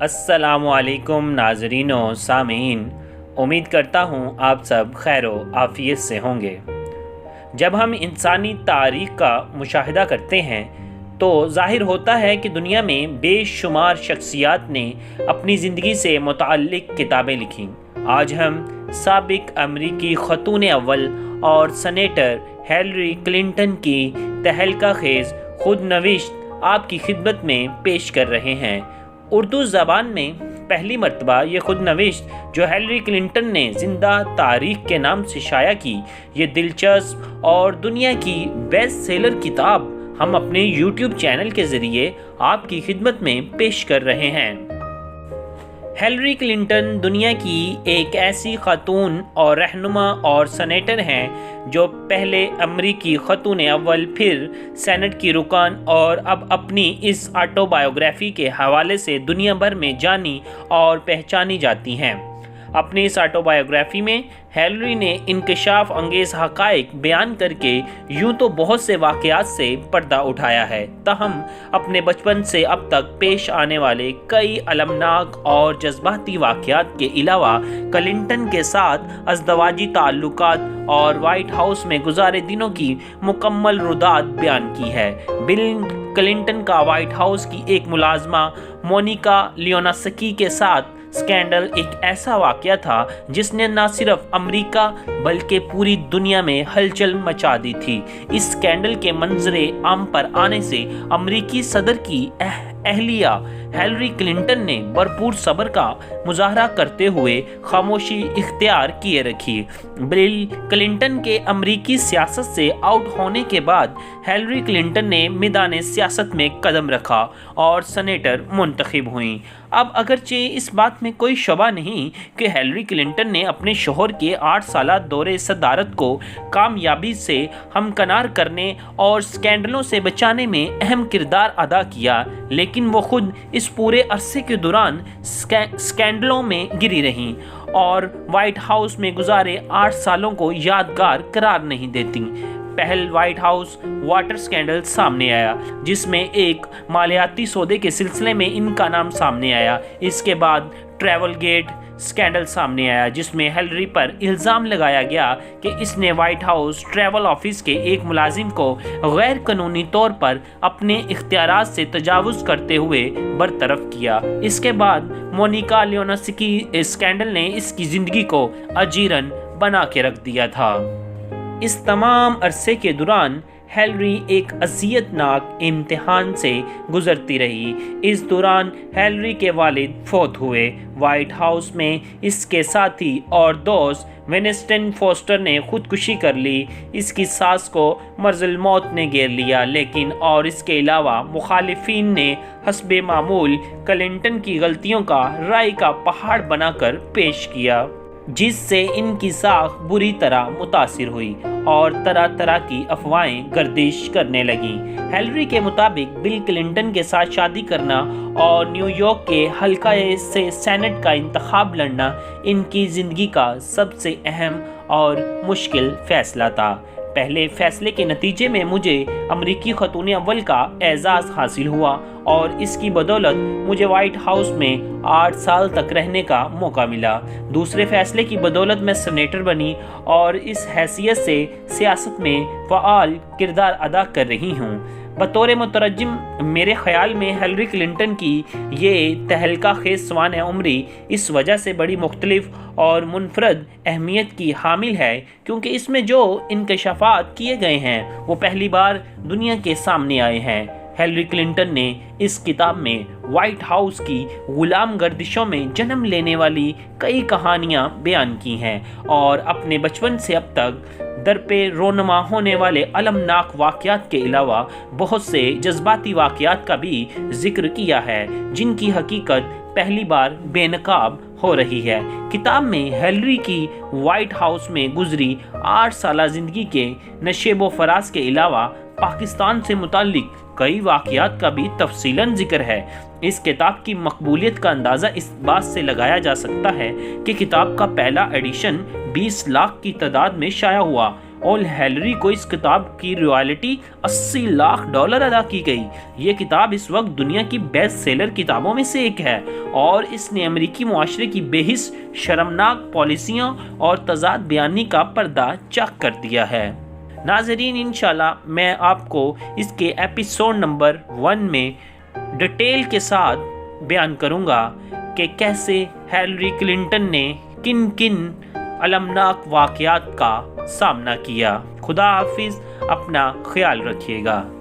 السلام علیکم ناظرین و سامعین، امید کرتا ہوں آپ سب خیر و عافیت سے ہوں گے۔ جب ہم انسانی تاریخ کا مشاہدہ کرتے ہیں تو ظاہر ہوتا ہے کہ دنیا میں بے شمار شخصیات نے اپنی زندگی سے متعلق کتابیں لکھیں۔ آج ہم سابق امریکی خاتون اول اور سینیٹر ہیلری کلنٹن کی تہلکہ خیز خود نوشت آپ کی خدمت میں پیش کر رہے ہیں۔ اردو زبان میں پہلی مرتبہ یہ خود نوشت جو ہیلری کلنٹن نے زندہ تاریخ کے نام سے شائع کی، یہ دلچسپ اور دنیا کی بیسٹ سیلر کتاب ہم اپنے یوٹیوب چینل کے ذریعے آپ کی خدمت میں پیش کر رہے ہیں۔ ہیلری کلنٹن دنیا کی ایک ایسی خاتون اور رہنما اور سینیٹر ہیں جو پہلے امریکی خاتون اول، پھر سینٹ کی رکن اور اب اپنی اس آٹو بایوگرافی کے حوالے سے دنیا بھر میں جانی اور پہچانی جاتی ہیں۔ اپنی اس آٹو بایوگرافی میں ہیلری نے انکشاف انگیز حقائق بیان کر کے یوں تو بہت سے واقعات سے پردہ اٹھایا ہے، تاہم اپنے بچپن سے اب تک پیش آنے والے کئی المناک اور جذباتی واقعات کے علاوہ کلنٹن کے ساتھ ازدواجی تعلقات اور وائٹ ہاؤس میں گزارے دنوں کی مکمل رودات بیان کی ہے۔ بل کلنٹن کا وائٹ ہاؤس کی ایک ملازمہ مونیکا لیوناسکی کے ساتھ سکینڈل ایک ایسا واقعہ تھا جس نے نہ صرف امریکہ بلکہ پوری دنیا میں ہلچل مچا دی تھی۔ اس سکینڈل کے منظر عام پر آنے سے امریکی صدر کی اہلیہ ہیلری کلنٹن نے بھرپور صبر کا مظاہرہ کرتے ہوئے خاموشی اختیار کیے رکھی۔ بل کلنٹن کے امریکی سیاست سے آؤٹ ہونے کے بعد ہیلری کلنٹن نے میدان سیاست میں قدم رکھا اور سینیٹر منتخب ہوئیں۔ اب اگرچہ اس بات میں کوئی شبہ نہیں کہ ہیلری کلنٹن نے اپنے شوہر کے 8 سالہ دورِ صدارت کو کامیابی سے ہمکنار کرنے اور سکینڈلوں سے بچانے میں اہم کردار ادا کیا، لیکن وہ خود اس پورے عرصے کے دوران سکینڈلوں میں گری رہیں اور وائٹ ہاؤس میں گزارے 8 سالوں کو یادگار قرار نہیں دیتی۔ پہل وائٹ ہاؤس واٹر سکینڈل سامنے آیا جس میں ایک مالیاتی سودے کے سلسلے میں ان کا نام سامنے آیا۔ اس کے بعد ٹریول گیٹ سکینڈل سامنے آیا جس میں ہیلری پر الزام لگایا گیا کہ اس نے وائٹ ہاؤس ٹریول آفس کے ایک ملازم کو غیر قانونی طور پر اپنے اختیارات سے تجاوز کرتے ہوئے برطرف کیا۔ اس کے بعد مونیکا لیوناسکی سکینڈل نے اس کی زندگی کو اجیرن بنا کے رکھ دیا تھا۔ اس تمام عرصے کے دوران ہیلری ایک اذیت ناک امتحان سے گزرتی رہی۔ اس دوران ہیلری کے والد فوت ہوئے۔ وائٹ ہاؤس میں اس کے ساتھی اور دوست ونسٹن فوسٹر نے خودکشی کر لی۔ اس کی ساس کو مرض الموت نے گھیر لیا، لیکن اور اس کے علاوہ مخالفین نے حسب معمول کلنٹن کی غلطیوں کا رائے کا پہاڑ بنا کر پیش کیا، جس سے ان کی ساکھ بری طرح متاثر ہوئی اور طرح طرح کی افواہیں گردش کرنے لگیں۔ ہیلری کے مطابق بل کلنٹن کے ساتھ شادی کرنا اور نیو یارک کے حلقہ سے سینٹ کا انتخاب لڑنا ان کی زندگی کا سب سے اہم اور مشکل فیصلہ تھا۔ پہلے فیصلے کے نتیجے میں مجھے امریکی خاتون اول کا اعزاز حاصل ہوا اور اس کی بدولت مجھے وائٹ ہاؤس میں 8 سال تک رہنے کا موقع ملا۔ دوسرے فیصلے کی بدولت میں سینیٹر بنی اور اس حیثیت سے سیاست میں فعال کردار ادا کر رہی ہوں۔ بطور مترجم میرے خیال میں ہیلری کلنٹن کی یہ تہلکہ خیز سوانح عمری اس وجہ سے بڑی مختلف اور منفرد اہمیت کی حامل ہے کیونکہ اس میں جو انکشافات کیے گئے ہیں وہ پہلی بار دنیا کے سامنے آئے ہیں۔ ہیلری کلنٹن نے اس کتاب میں وائٹ ہاؤس کی غلام گردشوں میں جنم لینے والی کئی کہانیاں بیان کی ہیں اور اپنے بچپن سے اب تک درپے رونما ہونے والے المناک واقعات کے علاوہ بہت سے جذباتی واقعات کا بھی ذکر کیا ہے جن کی حقیقت پہلی بار بے نقاب ہو رہی ہے۔ کتاب میں ہیلری کی وائٹ ہاؤس میں گزری 8 سالہ زندگی کے نشیب و فراز کے علاوہ پاکستان سے متعلق کئی واقعات کا بھی تفصیلاً ذکر ہے۔ اس کتاب کی مقبولیت کا اندازہ اس بات سے لگایا جا سکتا ہے کہ کتاب کا پہلا ایڈیشن 20 لاکھ کی تعداد میں شائع ہوا اور ہیلری کو اس کتاب کی رویالٹی $80 لاکھ ادا کی گئی۔ یہ کتاب اس وقت دنیا کی بیسٹ سیلر کتابوں میں سے ایک ہے اور اس نے امریکی معاشرے کی بے حس شرمناک پالیسیوں اور تضاد بیانی کا پردہ چاک کر دیا ہے۔ ناظرین، انشاءاللہ میں آپ کو اس کے ایپیسوڈ نمبر 1 میں ڈیٹیل کے ساتھ بیان کروں گا کہ کیسے ہیلری کلنٹن نے کن کن المناک واقعات کا سامنا کیا۔ خدا حافظ، اپنا خیال رکھیے گا۔